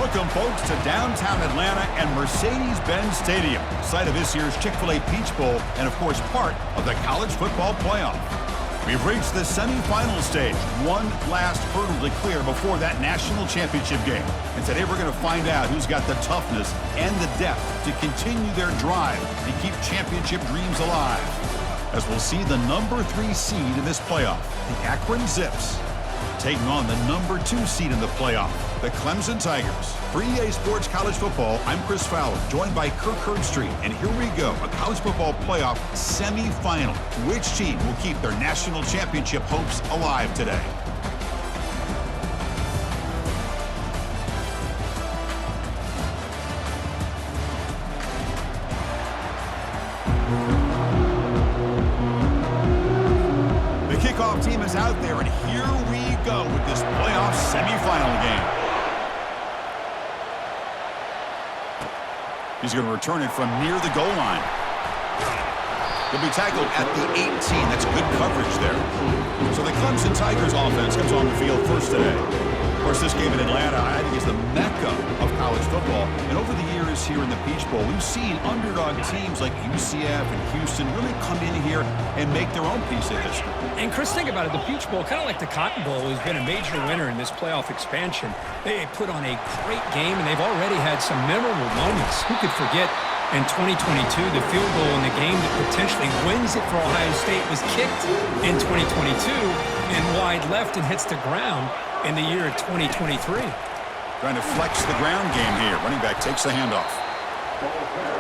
Welcome, folks, to downtown Atlanta and Mercedes-Benz Stadium, site of this year's Chick-fil-A Peach Bowl and, of course, part of the college football playoff. We've reached the semifinal stage, one last hurdle to clear before that national championship game. And today we're going to find out who's got the toughness and the depth to continue their drive and keep championship dreams alive. As we'll see the number 3 seed in this playoff, the Akron Zips, taking on the number 2 seed in the playoff, the Clemson Tigers. For EA Sports College Football, I'm Chris Fowler, joined by Kirk Herbstreit. And here we go, a college football playoff semifinal. Which team will keep their national championship hopes alive today? The kickoff team is out there, and here we go with this playoff semifinal game. He's going to return it from near the goal line. He'll be tackled at the 18. That's good coverage there. So the Clemson Tigers offense comes on the field first today. Of course, this game in Atlanta, I think, is the mecca of college football. And over the years here in the Peach Bowl, we've seen underdog teams like UCF and Houston really come in here and make their own piece of history. And Chris, think about it. The Peach Bowl, kind of like the Cotton Bowl, has been a major winner in this playoff expansion. They put on a great game, and they've already had some memorable moments. Who could forget in 2022, the field goal in the game that potentially wins it for Ohio State was kicked in 2022 and wide left and hits the ground in the year of 2023. Trying to flex the ground game here. Running back takes the handoff.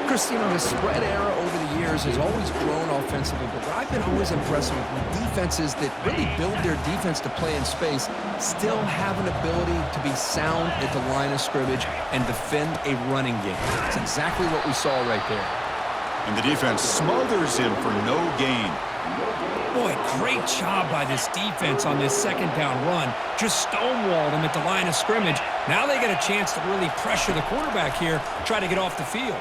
Chris, you know, the spread era over the years has always grown offensively, but what I've been always impressed with defenses that really build their defense to play in space still have an ability to be sound at the line of scrimmage and defend a running game. That's exactly what we saw right there. And the defense smothers him for no gain. Boy, great job by this defense on this second down run. Just stonewalled him at the line of scrimmage. Now they get a chance to really pressure the quarterback here, try to get off the field.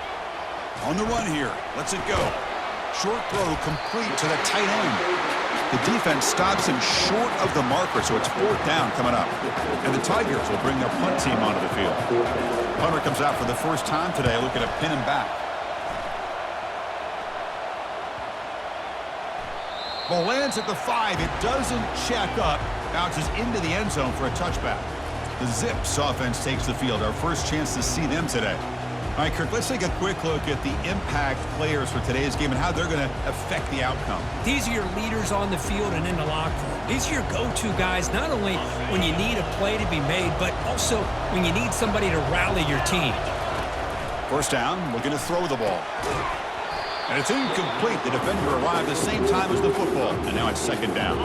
On the run here, lets it go. Short throw complete to the tight end. The defense stops him short of the marker, so it's 4th down coming up. And the Tigers will bring their punt team onto the field. Punter comes out for the first time today, looking to pin him back. Ball lands at the 5. It doesn't check up. Bounces into the end zone for a touchback. The Zips offense takes the field. Our first chance to see them today. All right, Kirk, let's take a quick look at the impact players for today's game and how they're going to affect the outcome. These are your leaders on the field and in the locker room. These are your go-to guys, not only when you need a play to be made, but also when you need somebody to rally your team. First down, looking to throw the ball. And it's incomplete. The defender arrived the same time as the football. And now it's 2nd down.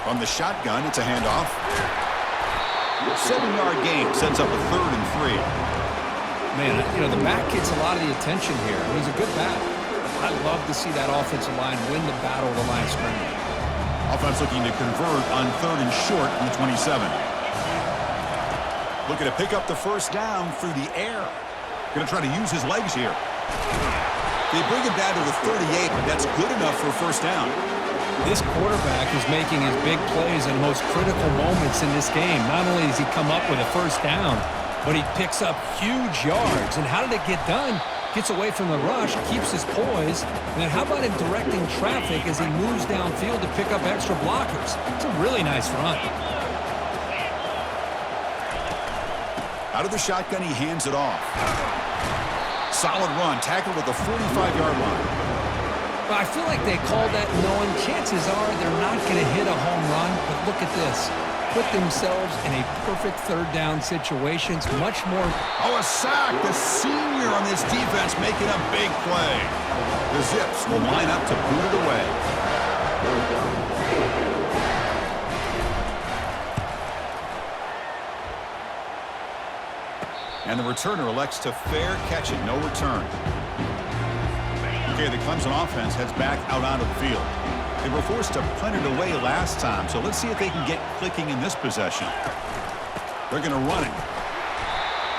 From the shotgun, it's a handoff. 7-yard gain sets up a 3rd and 3. Man, you know, the back gets a lot of the attention here. I mean, he's a good back. I love to see that offensive line win the battle of the line of scrimmage. Offense looking to convert on 3rd and short from the 27. Looking to pick up the first down through the air. Going to try to use his legs here. They bring him down to the 38, but that's good enough for a first down. This quarterback is making his big plays in the most critical moments in this game. Not only does he come up with a first down, but he picks up huge yards. And how did it get done? Gets away from the rush, keeps his poise, and then how about him directing traffic as he moves downfield to pick up extra blockers? It's a really nice run. Out of the shotgun, he hands it off. Solid run, tackled at the 45-yard line. Well, I feel like they called that knowing chances are they're not going to hit a home run, but look at this. Put themselves in a perfect 3rd down situations, much more. Oh, a sack. The senior on this defense making a big play. The Zips will line up to boot it away. And the returner elects to fair catch it, no return. Okay, the Clemson offense heads back out onto the field. They were forced to punt it away last time, so let's see if they can get clicking in this possession. They're going to run it.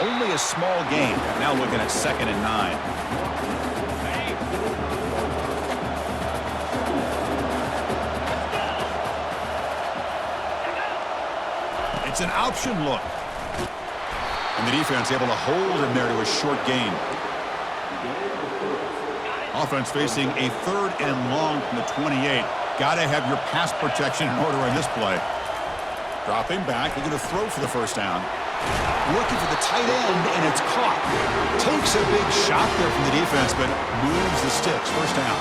Only a small gain. Now looking at 2nd and 9. It's an option look. And the defense able to hold him there to a short gain. Offense facing a 3rd and long from the 28. Got to have your pass protection in order on this play. Dropping back, looking to throw for the first down. Looking for the tight end, and it's caught. Takes a big shot there from the defense, but moves the sticks. First down.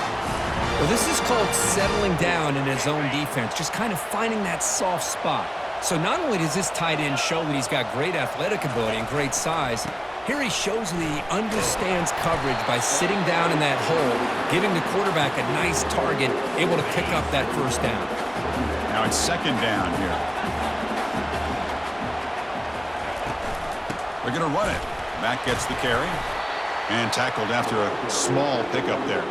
Well, this is called settling down in his own defense, just kind of finding that soft spot. So not only does this tight end show that he's got great athletic ability and great size, here he shows that he understands coverage by sitting down in that hole, giving the quarterback a nice target, able to pick up that first down. Now it's 2nd down here. They're going to run it. Mack gets the carry and tackled after a small pickup there.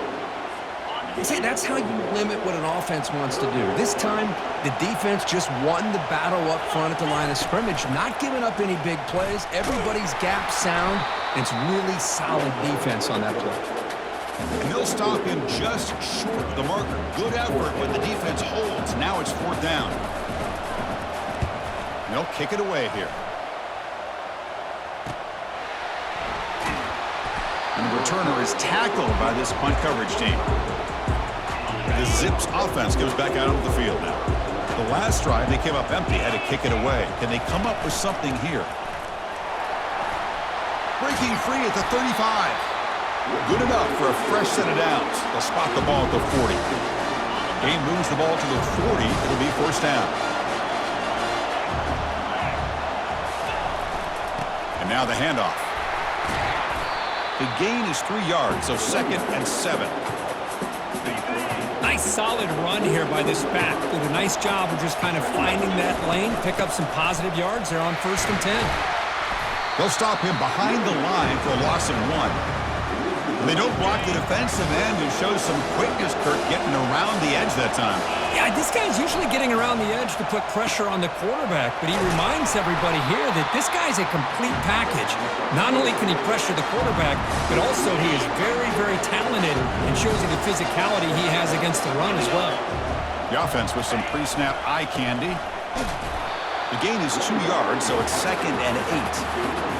See, that's how you limit what an offense wants to do. This time, the defense just won the battle up front at the line of scrimmage, not giving up any big plays. Everybody's gap sound. It's really solid defense on that play. And they'll stop him just short of the marker. Good effort when the defense holds. Now it's 4th down. And they'll kick it away here. And the returner is tackled by this punt coverage team. The Zips offense goes back out onto the field now. The last drive, they came up empty, had to kick it away. Can they come up with something here? Breaking free at the 35. Good enough for a fresh set of downs. They'll spot the ball at the 40. Game moves the ball to the 40. It'll be 1st down. And now the handoff. The gain is 3 yards, so 2nd and 7. Nice solid run here by this back. Did a nice job of just kind of finding that lane, pick up some positive yards there on 1st and 10. They'll stop him behind the line for a loss of 1. They don't block the defensive end, who shows some quickness, Kurt, getting around the edge that time. Yeah, this guy's usually getting around the edge to put pressure on the quarterback, but he reminds everybody here that this guy's a complete package. Not only can he pressure the quarterback, but also he is very, very talented and shows you the physicality he has against the run as well. The offense with some pre-snap eye candy. The gain is 2 yards, so it's 2nd and 8.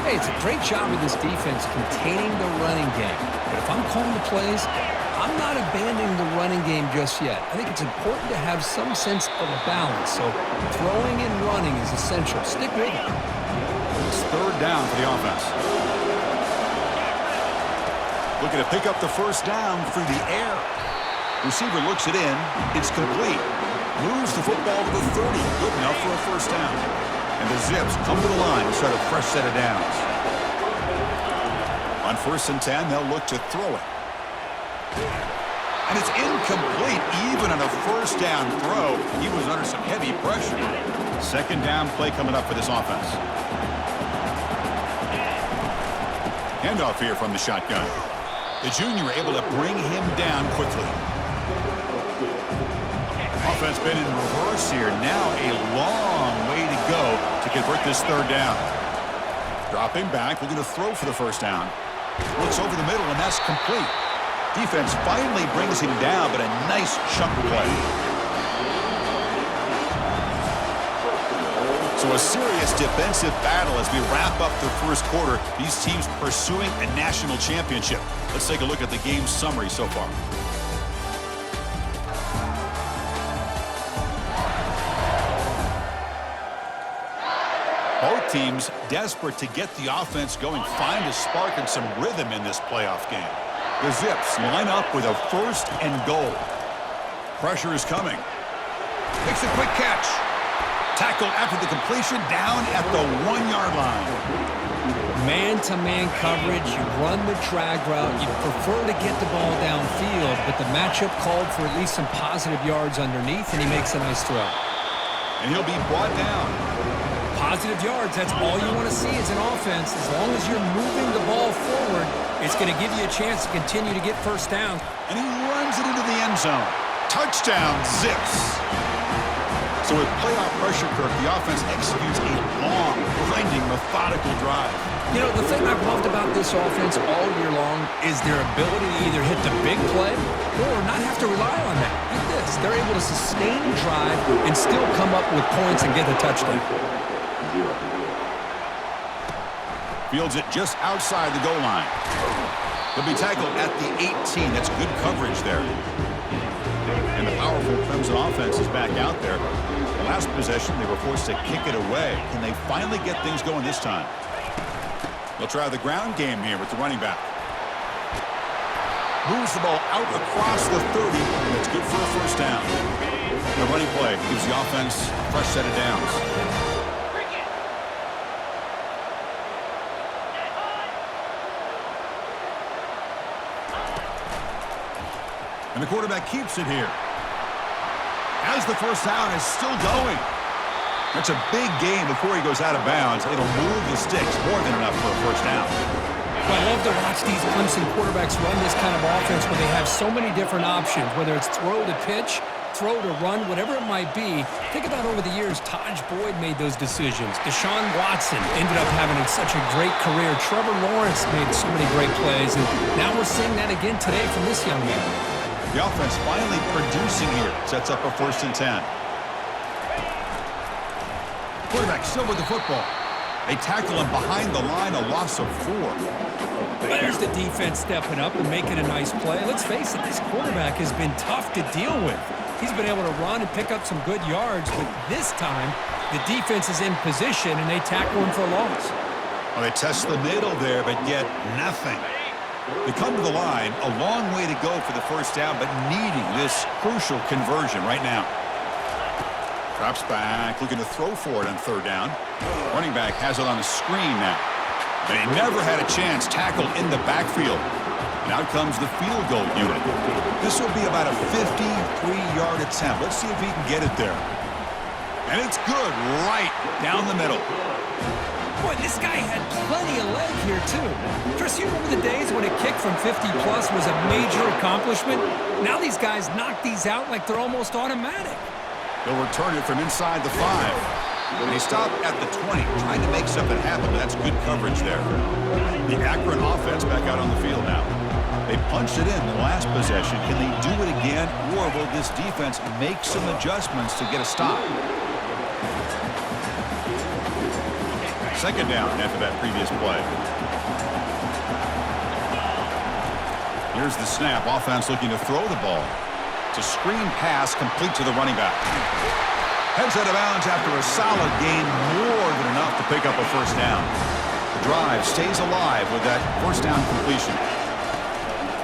Hey, it's a great job of this defense containing the running game. But if I'm calling the plays, I'm not abandoning the running game just yet. I think it's important to have some sense of balance. So throwing and running is essential. Stick with it. It's 3rd down for the offense. Looking to pick up the first down through the air. Receiver looks it in. It's complete. Moves the football to the 30. Good enough for a first down. And the Zips come to the line to start a fresh set of downs. On 1st and 10, they'll look to throw it. And it's incomplete. Even on a first down throw, he was under some heavy pressure. 2nd down play coming up for this offense. Handoff here from the shotgun. The junior able to bring him down quickly. Offense been in reverse here. Now a long way to go to convert this 3rd down. Dropping back, looking to throw for the first down. Looks over the middle, and that's complete. Defense finally brings him down, but a nice chunk play. So a serious defensive battle as we wrap up the 1st quarter. These teams pursuing a national championship. Let's take a look at the game summary so far. Both teams desperate to get the offense going, find a spark and some rhythm in this playoff game. The Zips line up with a 1st and goal. Pressure is coming. Makes a quick catch. Tackle after the completion, down at the 1-yard line. Man-to-man coverage, you run the drag route, you prefer to get the ball downfield, but the matchup called for at least some positive yards underneath, and he makes a nice throw. And he'll be brought down. Positive yards, that's all you want to see as an offense. As long as you're moving the ball forward, it's going to give you a chance to continue to get first down. And he runs it into the end zone. Touchdown, Zips. So with playoff pressure, Kirk, the offense executes a long, grinding, methodical drive. You know, the thing I've loved about this offense all year long is their ability to either hit the big play or not have to rely on that. Like this, they're able to sustain a drive and still come up with points and get a touchdown. Fields it just outside the goal line. He'll be tackled at the 18. That's good coverage there. And the powerful Clemson offense is back out there. The last possession, they were forced to kick it away. Can they finally get things going this time? They'll try the ground game here with the running back. Moves the ball out across the 30, and it's good for a first down. The running play gives the offense a fresh set of downs. And the quarterback keeps it here. As the first down is still going. That's a big game before he goes out of bounds. It'll move the sticks more than enough for a first down. Well, I love to watch these Clemson quarterbacks run this kind of offense where they have so many different options, whether it's throw to pitch, throw to run, whatever it might be. Think about over the years, Taj Boyd made those decisions. Deshaun Watson ended up having such a great career. Trevor Lawrence made so many great plays, and now we're seeing that again today from this young man. The offense finally producing here. Sets up a 1st and 10. Quarterback still with the football. They tackle him behind the line, a loss of 4. There's the defense stepping up and making a nice play. Let's face it, this quarterback has been tough to deal with. He's been able to run and pick up some good yards, but this time the defense is in position and they tackle him for a loss. Well, they test the middle there, but get nothing. They come to the line, a long way to go for the first down, but needing this crucial conversion right now. Drops back, looking to throw for it on 3rd down. Running back has it on the screen now. They never had a chance tackled in the backfield. And out comes the field goal unit. This will be about a 53-yard attempt. Let's see if he can get it there. And it's good right down the middle. Boy, this guy had plenty of leg here, too. Chris, you remember the days when a kick from 50-plus was a major accomplishment? Now these guys knock these out like they're almost automatic. They'll return it from inside the 5. And they stop at the 20, trying to make something happen, but that's good coverage there. The Akron offense back out on the field now. They punched it in the last possession. Can they do it again, or will this defense make some adjustments to get a stop? 2nd down after that previous play. Here's the snap. Offense looking to throw the ball. It's a screen pass complete to the running back. Heads out of bounds after a solid gain, more than enough to pick up a first down. The drive stays alive with that first down completion.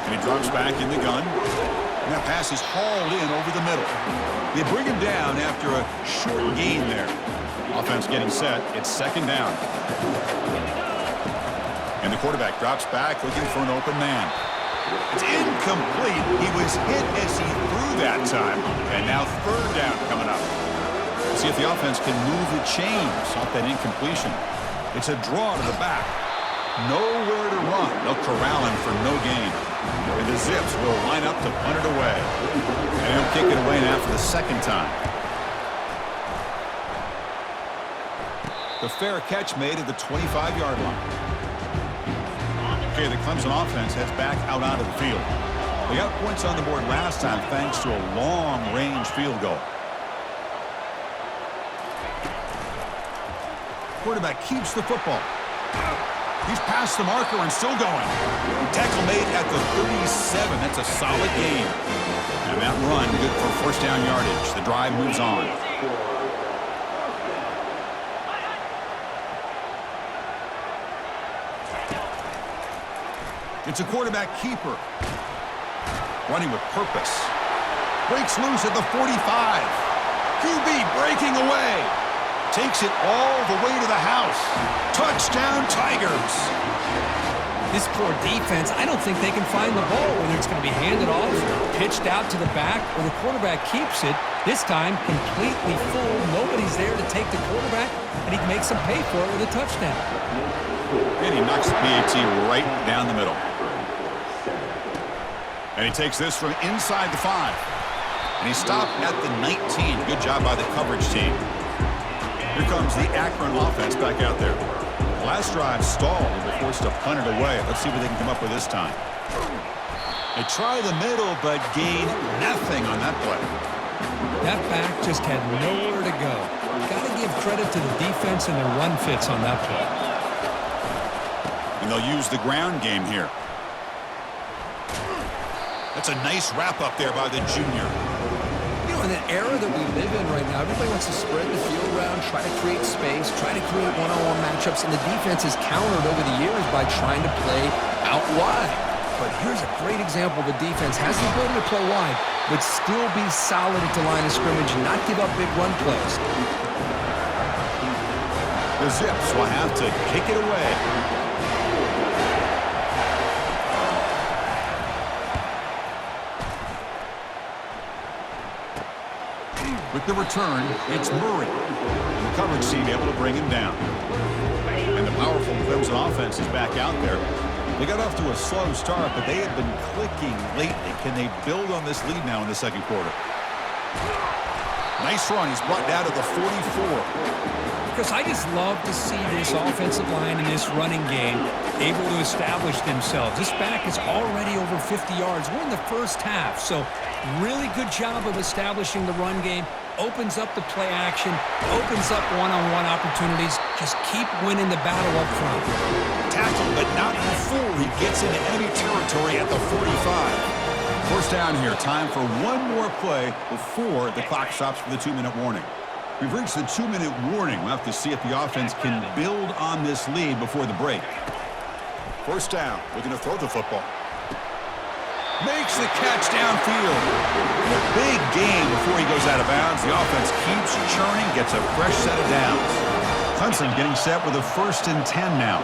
And he drops back in the gun. And that pass is hauled in over the middle. They bring him down after a short gain there. Offense getting set. It's 2nd down. And the quarterback drops back looking for an open man. It's incomplete. He was hit as he threw that time. And now 3rd down coming up. See if the offense can move the chains off that incompletion. It's a draw to the back. Nowhere to run. They'll corral him for no gain. And the Zips will line up to punt it away. And he'll kick it away now for the 2nd time. The fair catch made at the 25-yard line. Okay, the Clemson offense heads back out onto the field. They got points on the board last time thanks to a long-range field goal. Quarterback keeps the football. He's past the marker and still going. Tackle made at the 37. That's a solid gain. And that run good for first down yardage. The drive moves on. It's a quarterback keeper. Running with purpose. Breaks loose at the 45. QB breaking away. Takes it all the way to the house. Touchdown, Tigers. This poor defense, I don't think they can find the ball, whether it's going to be handed off, pitched out to the back, or the quarterback keeps it. This time, completely full. Nobody's there to take the quarterback, and he makes them pay for it with a touchdown. And he knocks the PAT right down the middle. And he takes this from inside the 5. And he stopped at the 19. Good job by the coverage team. Here comes the Akron offense back out there. Last drive stalled and were forced to punt it away. Let's see what they can come up with this time. They try the middle, but gain nothing on that play. That back just had nowhere to go. Got to give credit to the defense and their run fits on that play. And they'll use the ground game here. That's a nice wrap-up there by the junior. You know, in the era that we live in right now, everybody wants to spread the field around, try to create space, try to create one-on-one matchups, and the defense has countered over the years by trying to play out wide. But here's a great example. The defense has the ability to play wide, but still be solid at the line of scrimmage and not give up big run plays. The Zips will have to kick it away. With the return, it's Murray. And the coverage team able to bring him down. And the powerful Clemson offense is back out there. They got off to a slow start, but they have been clicking lately. Can they build on this lead now in the second quarter? Nice run. He's brought down to the 44. Because I just love to see this offensive line and this running game able to establish themselves. This back is already over 50 yards. We're in the first half, so really good job of establishing the run game. Opens up the play action, opens up one-on-one opportunities. Just keep winning the battle up front. Tackled, but not before he gets into enemy territory at the 45. First down here. Time for one more play before the clock stops for the 2-minute warning. We've reached the 2-minute warning. We'll have to see if the offense can build on this lead before the break. First down. Looking to throw the football. Makes the catch downfield. A big gain before he goes out of bounds. The offense keeps churning, gets a fresh set of downs. Clemson getting set with a 1st and 10 now.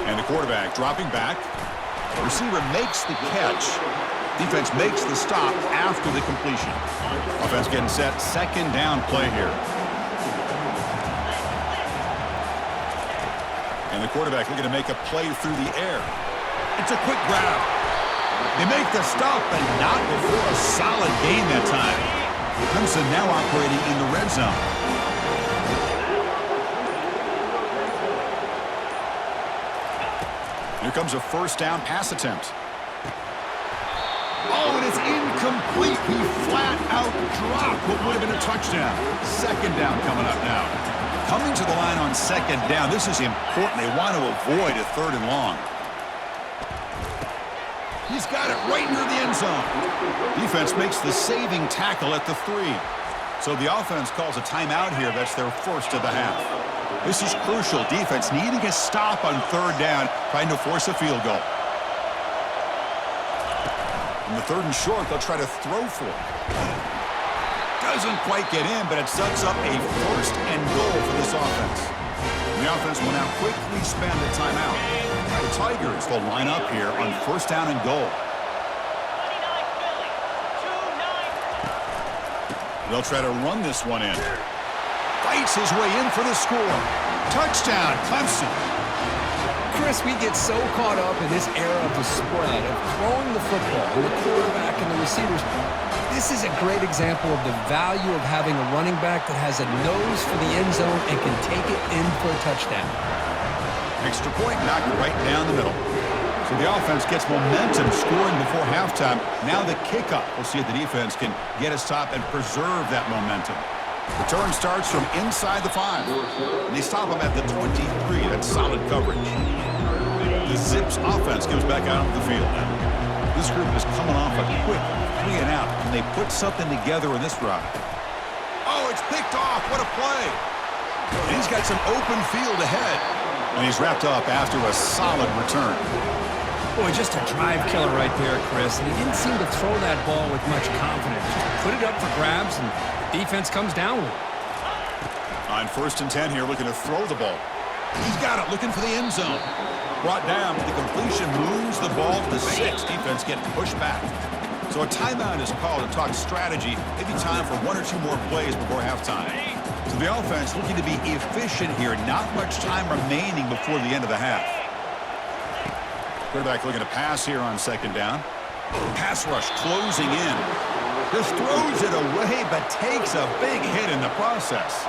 And the quarterback dropping back. Receiver makes the catch. Defense makes the stop after the completion. Offense getting set. 2nd down play here. And the quarterback looking to make a play through the air. It's a quick grab. They make the stop, but not before a solid gain that time. Clemson now operating in the red zone. Here comes a 1st down pass attempt. Oh, and it's incomplete. He flat out dropped what would have been a touchdown. 2nd down coming up now. Coming to the line on 2nd down. This is important. They want to avoid a 3rd and long. He's got it right near the end zone. Defense makes the saving tackle at the 3. So the offense calls a timeout here. That's their 1st of the half. This is crucial. Defense needing a stop on 3rd down, trying to force a field goal. In the 3rd and short, they'll try to throw for it. Doesn't quite get in, but it sets up a 1st and goal for this offense. And the offense will now quickly spend the timeout. The Tigers will line up here on 1st down and goal. They'll try to run this one in. Fights his way in for the score. Touchdown, Clemson. Chris, we get so caught up in this era of the spread, of throwing the football, and the quarterback and the receivers. This is a great example of the value of having a running back that has a nose for the end zone and can take it in for a touchdown. Extra point knocked right down the middle. So the offense gets momentum scoring before halftime. Now the kickoff. We'll see if the defense can get a stop and preserve that momentum. Return starts from inside the 5. And they stop him at the 23. That's solid coverage. The Zips offense comes back out onto the field now. This group is coming off a quick 3 and out. Can they put something together in this drive? Oh, it's picked off. What a play. And he's got some open field ahead. And he's wrapped up after a solid return. Boy, just a drive killer right there, Chris. And he didn't seem to throw that ball with much confidence. Just put it up for grabs, and the defense comes down with it. On 1st and 10 here, looking to throw the ball. He's got it, looking for the end zone. Brought down, but the completion moves the ball to the 6. Defense getting pushed back. So a timeout is called to talk strategy. Maybe time for 1 or 2 more plays before halftime. So the offense looking to be efficient here. Not much time remaining before the end of the half. Quarterback looking to pass here on 2nd down. Pass rush closing in. Just throws it away, but takes a big hit in the process.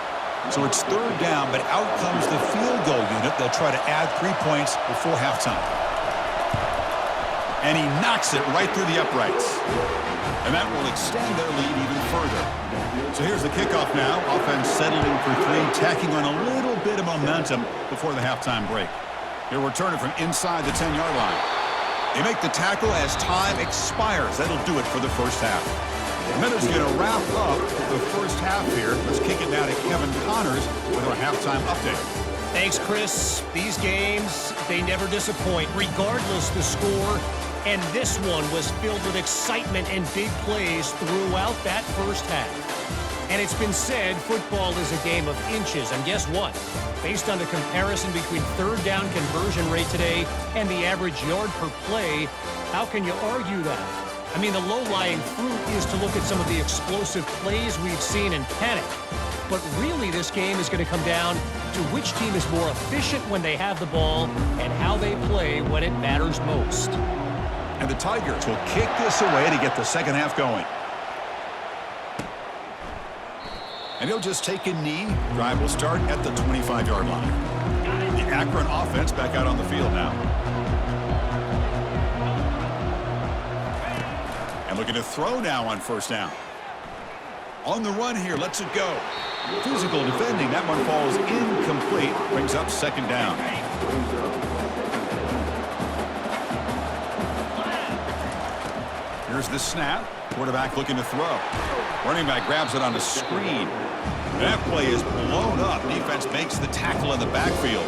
So it's third down, but out comes the field goal unit. They'll try to add 3 points before halftime. And he knocks it right through the uprights. And that will extend their lead even further. So here's the kickoff now. Offense settling for 3, tacking on a little bit of momentum before the halftime break. He'll return it from inside the 10-yard line. They make the tackle as time expires. That'll do it for the first half. And that is going to wrap up the first half here. Let's kick it now to Kevin Connors with our halftime update. Thanks, Chris. These games, they never disappoint, regardless the score. And this one was filled with excitement and big plays throughout that first half. And it's been said football is a game of inches. And guess what? Based on the comparison between third down conversion rate today and the average yard per play, how can you argue that? I mean, the low-lying fruit is to look at some of the explosive plays we've seen and panic. But really, this game is going to come down to which team is more efficient when they have the ball and how they play when it matters most. And the Tigers will kick this away to get the second half going. And he'll just take a knee. Drive will start at the 25-yard line. The Akron offense back out on the field now. And looking to throw now on first down. On the run here, lets it go. Physical defending, that one falls incomplete. Brings up second down. Here's the snap. Quarterback looking to throw. Running back grabs it on the screen. That play is blown up. Defense makes the tackle in the backfield.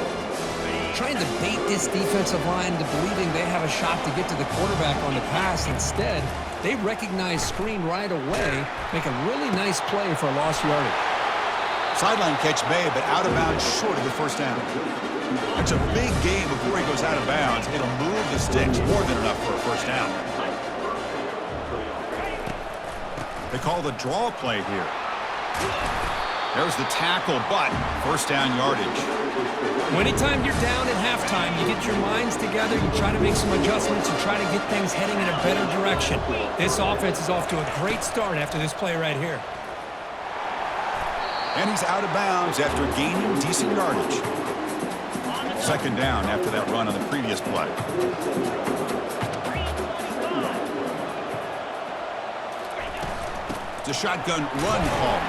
Trying to bait this defensive line into believing they have a shot to get to the quarterback on the pass. Instead, they recognize screen right away, make a really nice play for a lost yardage. Sideline catch made, but out of bounds short of the first down. That's a big game before he goes out of bounds. It'll move the sticks more than enough for a first down. They call the draw play here. There's the tackle, but first down yardage. Anytime you're down at halftime, you get your minds together, you try to make some adjustments, you try to get things heading in a better direction. This offense is off to a great start after this play right here. And he's out of bounds after gaining decent yardage. Second down after that run on the previous play. It's a shotgun run call.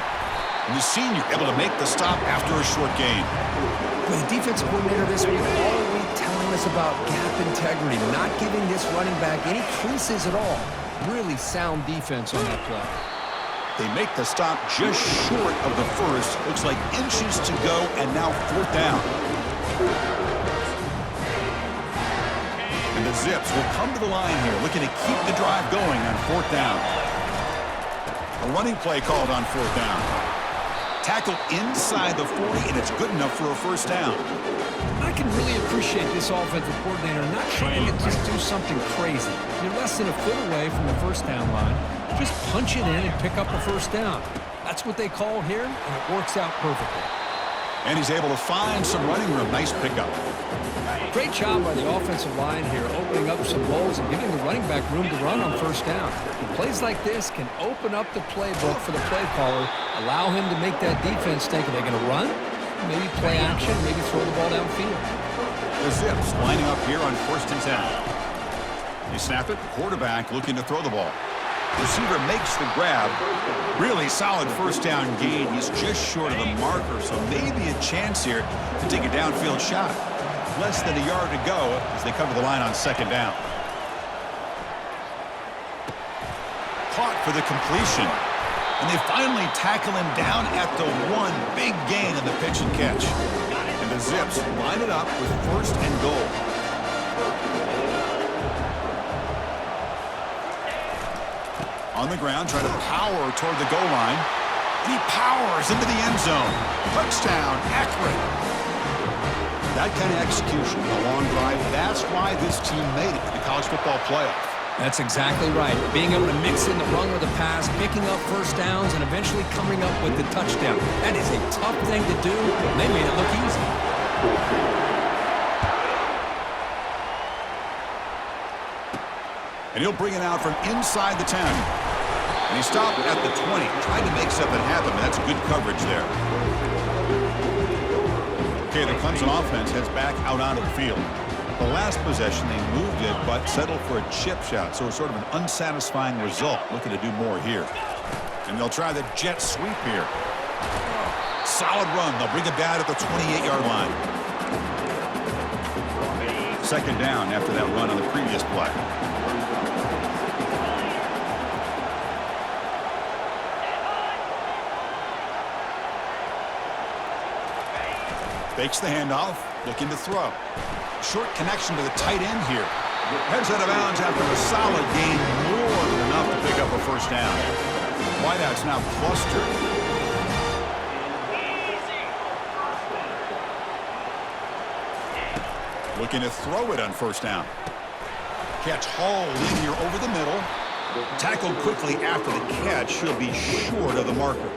And the senior able to make the stop after a short gain. Well, the defensive coordinator this week all week telling us about gap integrity, not giving this running back any creases at all. Really sound defense on that play. They make the stop just short of the first. Looks like inches to go, and now fourth down. And the Zips will come to the line here, looking to keep the drive going on fourth down. A running play called on fourth down. Tackle inside the 40, and it's good enough for a first down. I can really appreciate this offensive coordinator not trying to just do something crazy. You're less than a foot away from the first down line. Just punch it in and pick up a first down. That's what they call here, and it works out perfectly. And he's able to find some running room. Nice pickup. Great job by the offensive line here, opening up some holes and giving the running back room to run on first down. Plays like this can open up the playbook for the play caller, allow him to make that defense think, are they going to run? Maybe play action, maybe throw the ball downfield. The Zips lining up here on 1st and 10. They snap it. Quarterback looking to throw the ball. Receiver makes the grab. Really solid first down gain. He's just short of the marker, so maybe a chance here to take a downfield shot. Less than a yard to go as they cover the line on second down. Caught for the completion. And they finally tackle him down at the 1. Big gain in the pitch and catch. And the Zips line it up with 1st and goal. On the ground, trying to power toward the goal line. And he powers into the end zone. Touchdown, Akron. That kind of execution, a long drive, that's why this team made it to the college football playoff. That's exactly right. Being able to mix in the run with the pass, picking up first downs, and eventually coming up with the touchdown. That is a tough thing to do, and they made it look easy. And he'll bring it out from inside the 10. And he stopped at the 20, trying to make something happen. That's good coverage there. Okay, the Clemson offense heads back out onto the field. The last possession, they moved it, but settled for a chip shot. So it's sort of an unsatisfying result. Looking to do more here. And they'll try the jet sweep here. Solid run. They'll bring it down at the 28-yard line. Second down after that run on the previous play. Fakes the handoff, looking to throw. Short connection to the tight end here. Heads out of bounds after a solid gain, more than enough to pick up a first down. Wideouts now clustered. Looking to throw it on first down. Catch hauled in here over the middle. Tackled quickly after the catch. He'll be short of the marker.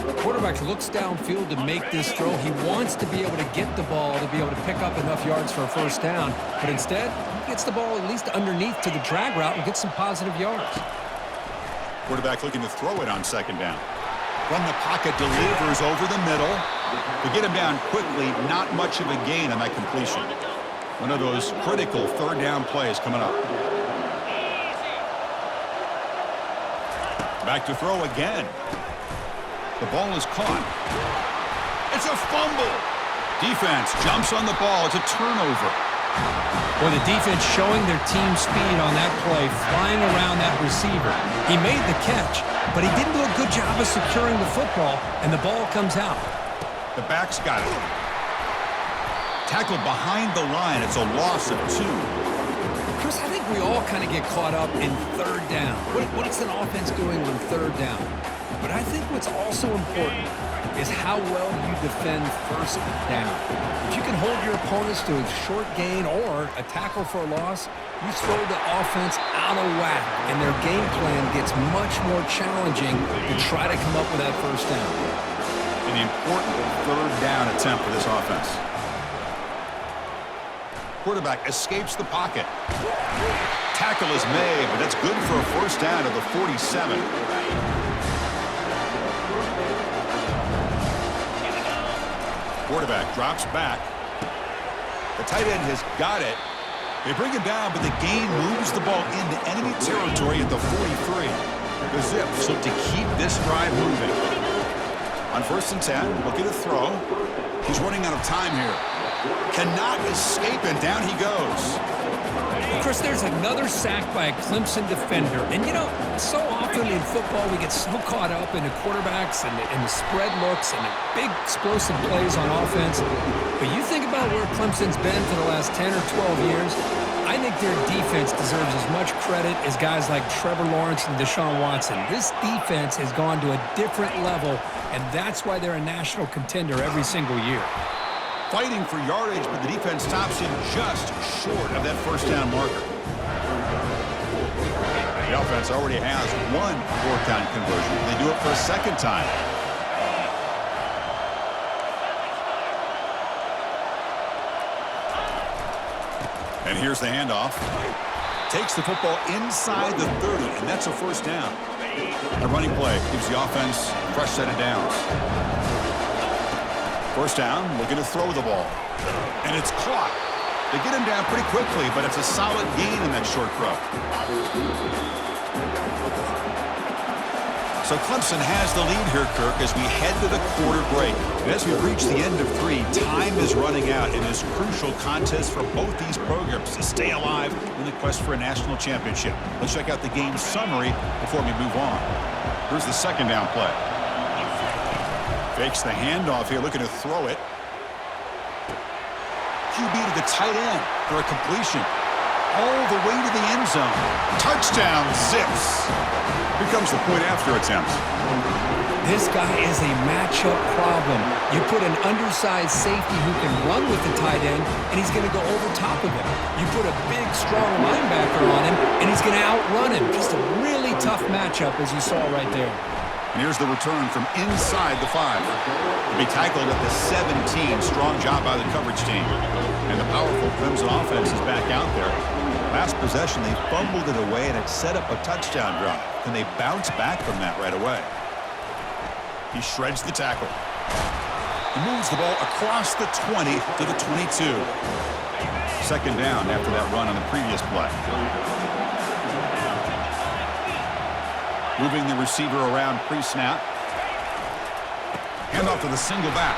The quarterback looks downfield to make this throw. He wants to be able to get the ball to be able to pick up enough yards for a first down. But instead, he gets the ball at least underneath to the drag route and gets some positive yards. Quarterback looking to throw it on second down. From the pocket, delivers over the middle. To get him down quickly, not much of a gain on that completion. One of those critical third down plays coming up. Back to throw again. The ball is caught. It's a fumble. Defense jumps on the ball. It's a turnover. Well, the defense showing their team speed on that play, flying around that receiver. He made the catch, but he didn't do a good job of securing the football, and the ball comes out. The back's got it. Tackled behind the line. It's a loss of 2. Chris, I think we all kind of get caught up in third down. What's an offense doing on third down? But I think what's also important is how well you defend first down. If you can hold your opponents to a short gain or a tackle for a loss, you throw the offense out of whack, and their game plan gets much more challenging to try to come up with that first down. An important third down attempt for this offense. Quarterback escapes the pocket. Tackle is made, but that's good for a first down to the 47. Quarterback drops back. The tight end has got it. They bring him down, but the gain moves the ball into enemy territory at the 43. The Zips look to keep this drive moving. On first and 10, looking to throw. He's running out of time here. Cannot escape, and down he goes. Chris, there's another sack by a Clemson defender. And, you know, so often in football we get so caught up in the quarterbacks and the spread looks and the big explosive plays on offense. But you think about where Clemson's been for the last 10 or 12 years, I think their defense deserves as much credit as guys like Trevor Lawrence and Deshaun Watson. This defense has gone to a different level, and that's why they're a national contender every single year. Fighting for yardage, but the defense stops him just short of that first down marker. The offense already has one fourth-down conversion. They do it for a second time. And here's the handoff. Takes the football inside the 30, and that's a first down. The running play gives the offense a fresh set of downs. First down, looking to throw the ball. And it's caught. They get him down pretty quickly, but it's a solid gain in that short throw. So Clemson has the lead here, Kirk, as we head to the quarter break. And as we reach the end of 3, time is running out in this crucial contest for both these programs to stay alive in the quest for a national championship. Let's check out the game summary before we move on. Here's the second down play. Fakes the handoff here, looking to throw it. QB to the tight end for a completion. All the way to the end zone. Touchdown, Zips. Here comes the point after attempt. This guy is a matchup problem. You put an undersized safety who can run with the tight end, and he's going to go over top of him. You put a big, strong linebacker on him, and he's going to outrun him. Just a really tough matchup, as you saw right there. And here's the return from inside the 5. To be tackled at the 17. Strong job by the coverage team. And the powerful Clemson offense is back out there. Last possession, they fumbled it away, and it set up a touchdown drive. Can they bounce back from that right away? He shreds the tackle. He moves the ball across the 20 to the 22. Second down after that run on the previous play. Moving the receiver around pre-snap. Hand off to the single back.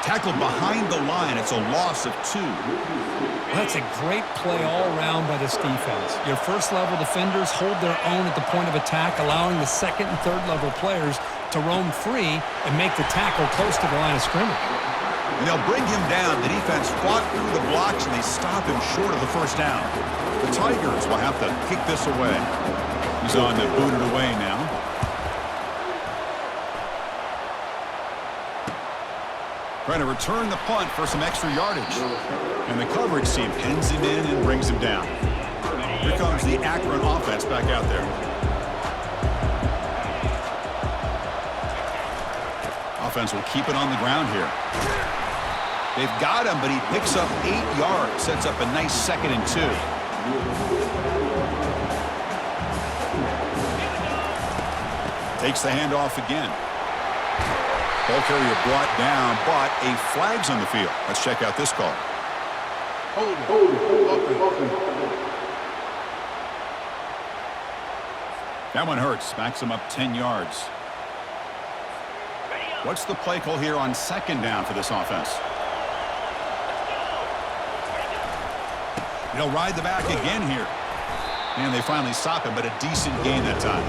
Tackled behind the line. It's a loss of 2. That's a great play all around by this defense. Your first-level defenders hold their own at the point of attack, allowing the second and third-level players to roam free and make the tackle close to the line of scrimmage. And they'll bring him down. The defense fought through the blocks, and they stop him short of the first down. The Tigers will have to kick this away. He's on to boot it away now. Trying to return the punt for some extra yardage. And the coverage team pins him in and brings him down. Here comes the Akron offense back out there. Offense will keep it on the ground here. They've got him, but he picks up 8 yards. Sets up a nice 2nd and 2. Takes the handoff again. Ball carrier brought down, but a flag's on the field. Let's check out this call. That one hurts. Backs him up 10 yards. What's the play call here on second down for this offense? They'll ride the back again here. And they finally stop him, but a decent gain that time.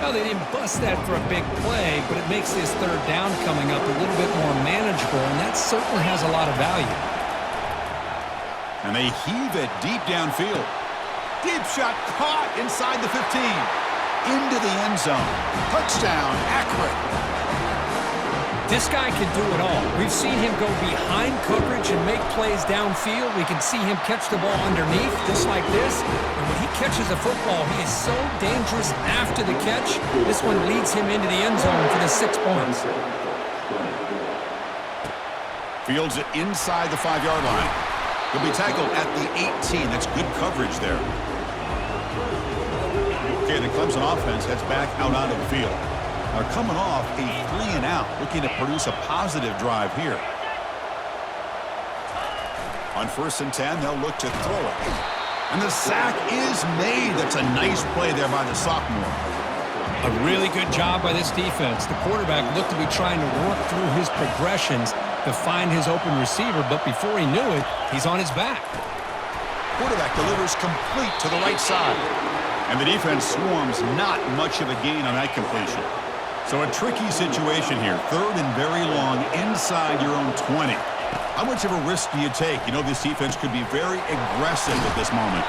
Well, they didn't bust that for a big play, but it makes this third down coming up a little bit more manageable, and that certainly has a lot of value. And they heave it deep downfield. Deep shot caught inside the 15. Into the end zone. Touchdown, Akron. This guy can do it all. We've seen him go behind coverage and make plays downfield. We can see him catch the ball underneath, just like this. And when he catches a football, he is so dangerous after the catch. This one leads him into the end zone for the 6 points. Fields it inside the 5-yard line. He'll be tackled at the 18. That's good coverage there. Okay, the Clemson offense heads back out onto the field. They're coming off a 3-and-out, looking to produce a positive drive here. On 1st and 10, they'll look to throw it. And the sack is made. That's a nice play there by the sophomore. A really good job by this defense. The quarterback looked to be trying to work through his progressions to find his open receiver, but before he knew it, he's on his back. Quarterback delivers complete to the right side. And the defense swarms not much of a gain on that completion. So a tricky situation here. 3rd and very long inside your own 20. How much of a risk do you take? You know this defense could be very aggressive at this moment.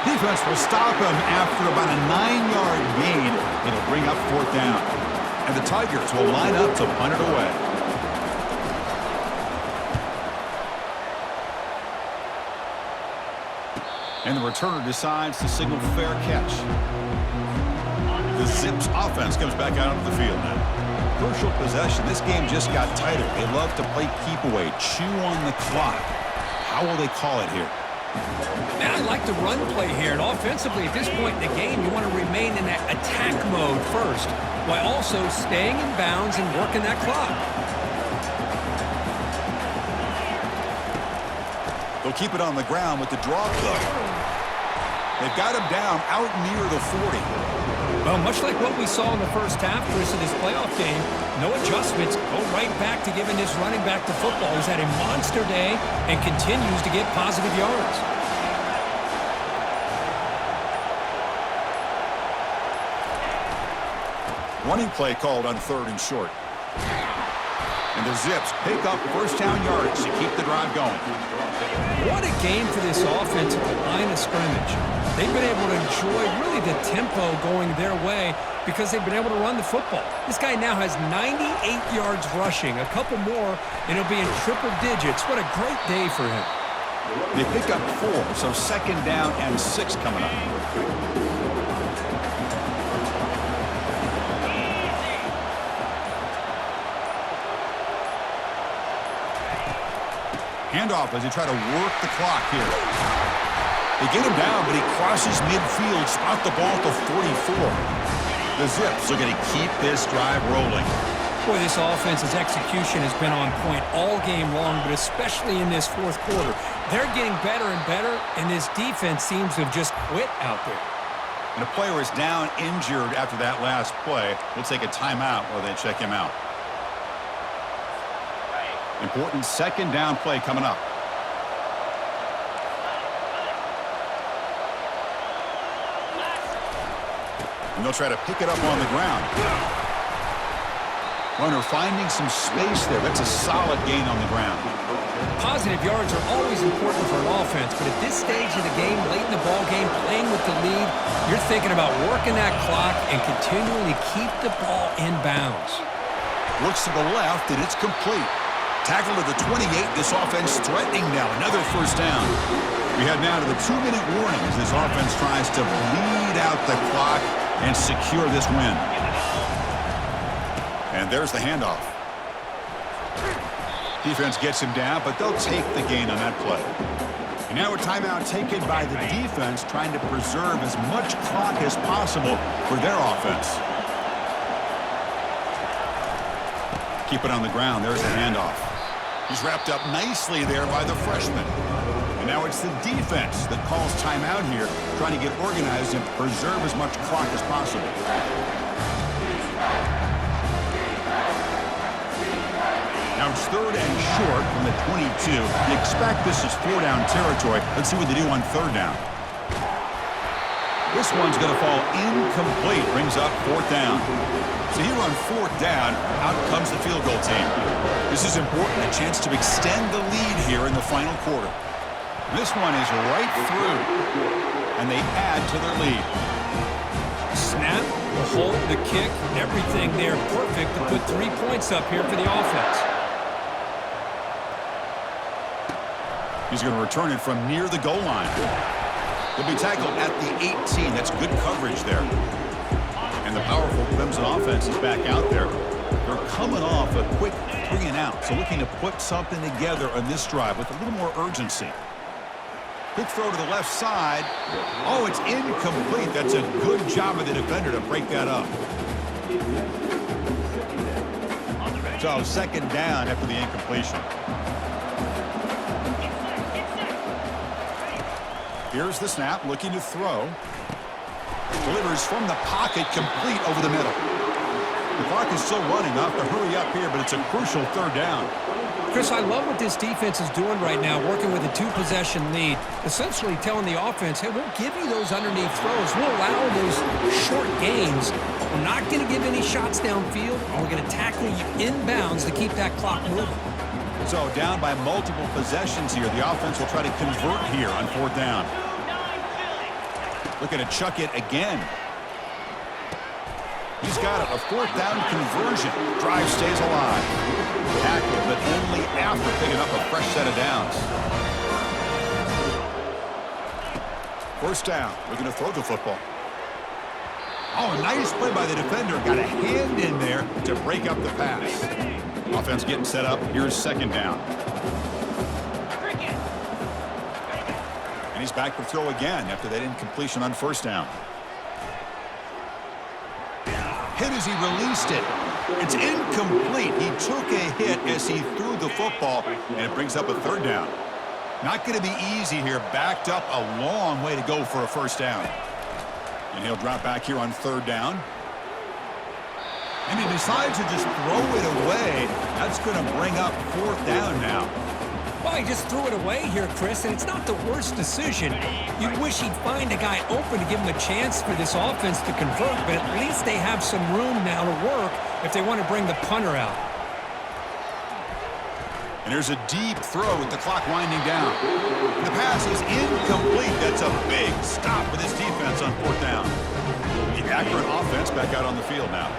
Defense will stop him after about a 9-yard gain. It'll bring up 4th down. And the Tigers will line up to punt it away. And the returner decides to signal fair catch. The Zips offense comes back out onto the field now. Crucial possession. This game just got tighter. They love to play keep away, chew on the clock. How will they call it here? Man, I like the run play here. And offensively, at this point in the game, you want to remain in that attack mode first, while also staying in bounds and working that clock. They'll keep it on the ground with the draw play. They've got him down out near the 40. Well, much like what we saw in the first half, Chris, of this playoff game, no adjustments. Go right back to giving this running back the football. He's had a monster day and continues to get positive yards. Running play called on 3rd and short. And the Zips pick up first down yardage to keep the drive going. What a game for this offense at the line of scrimmage. They've been able to enjoy really the tempo going their way because they've been able to run the football. This guy now has 98 yards rushing, a couple more, and he'll be in triple digits. What a great day for him. They pick up 4, so 2nd down and 6 coming up. Handoff as they try to work the clock here. They get him down, but he crosses midfield, spot the ball to 44. The Zips are going to keep this drive rolling. Boy, this offense's execution has been on point all game long, but especially in this fourth quarter. They're getting better and better, and this defense seems to have just quit out there. And a player is down injured after that last play. We'll take a timeout while they check him out. Important second down play coming up. And they'll try to pick it up on the ground. Runner finding some space there. That's a solid gain on the ground. Positive yards are always important for an offense, but at this stage of the game, late in the ball game, playing with the lead, you're thinking about working that clock and continuing to keep the ball in bounds. Looks to the left, and it's complete. Tackle to the 28. This offense threatening now. Another first down. We head now to the 2-minute warning as this offense tries to bleed out the clock and secure this win. And there's the handoff. Defense gets him down, but they'll take the gain on that play. And now a timeout taken by the defense, trying to preserve as much clock as possible for their offense. Keep it on the ground. There's the handoff. He's wrapped up nicely there by the freshman. And now it's the defense that calls timeout here, trying to get organized and preserve as much clock as possible. Now it's third and short from the 22. You expect this is 4-down territory. Let's see what they do on third down. This one's going to fall incomplete. Brings up fourth down. So here on fourth down, out comes the field goal team. This is important, a chance to extend the lead here in the final quarter. This one is right through, and they add to their lead. Snap, the hold, the kick, everything there perfect to put 3 points up here for the offense. He's going to return it from near the goal line. He'll be tackled at the 18. That's good coverage there. And the powerful Clemson offense is back out there. They're coming off a quick 3-and-out, so looking to put something together on this drive with a little more urgency. Quick throw to the left side. Oh, it's incomplete. That's a good job of the defender to break that up. So second down after the incompletion. Here's the snap, looking to throw. Delivers from the pocket, complete over the middle. The clock is still running. Off to hurry up here, but it's a crucial third down. Chris, I love what this defense is doing right now, working with a 2-possession lead, essentially telling the offense, hey, we'll give you those underneath throws. We'll allow those short gains. We're not going to give any shots downfield, and we're going to tackle you inbounds to keep that clock moving. So down by multiple possessions here. The offense will try to convert here on fourth down. Looking to chuck it again. He's got it, a fourth down conversion. Drive stays alive. Tackle, but only after picking up a fresh set of downs. First down, looking to throw the football. Oh, nice play by the defender. Got a hand in there to break up the pass. Offense getting set up. Here's second down. And he's back to throw again after that incompletion on first down. Hit as he released it. It's incomplete. He took a hit as he threw the football, and it brings up a third down. Not going to be easy here. Backed up a long way to go for a first down. And he'll drop back here on third down. And he decides to just throw it away. That's going to bring up fourth down now. Well, he just threw it away here, Chris, and it's not the worst decision. You wish he'd find a guy open to give him a chance for this offense to convert, but at least they have some room now to work if they want to bring the punter out. And there's a deep throw with the clock winding down. The pass is incomplete. That's a big stop for this defense on fourth down. The Akron offense back out on the field now.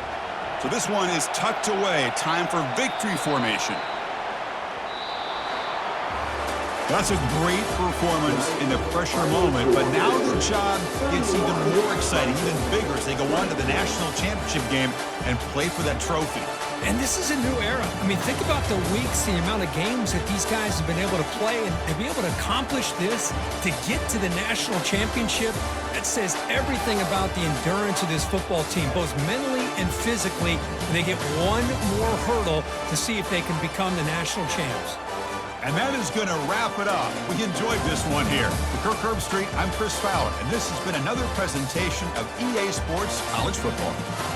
So this one is tucked away. Time for victory formation. That's a great performance in the pressure moment, but now the job gets even more exciting, even bigger as they go on to the national championship game and play for that trophy. And this is a new era. I mean, think about the weeks, the amount of games that these guys have been able to play, and to be able to accomplish this, to get to the national championship, that says everything about the endurance of this football team, both mentally and physically. And they get one more hurdle to see if they can become the national champs. And that is going to wrap it up. We enjoyed this one here. For Kirk Herbstreit, I'm Chris Fowler, and this has been another presentation of EA Sports College Football.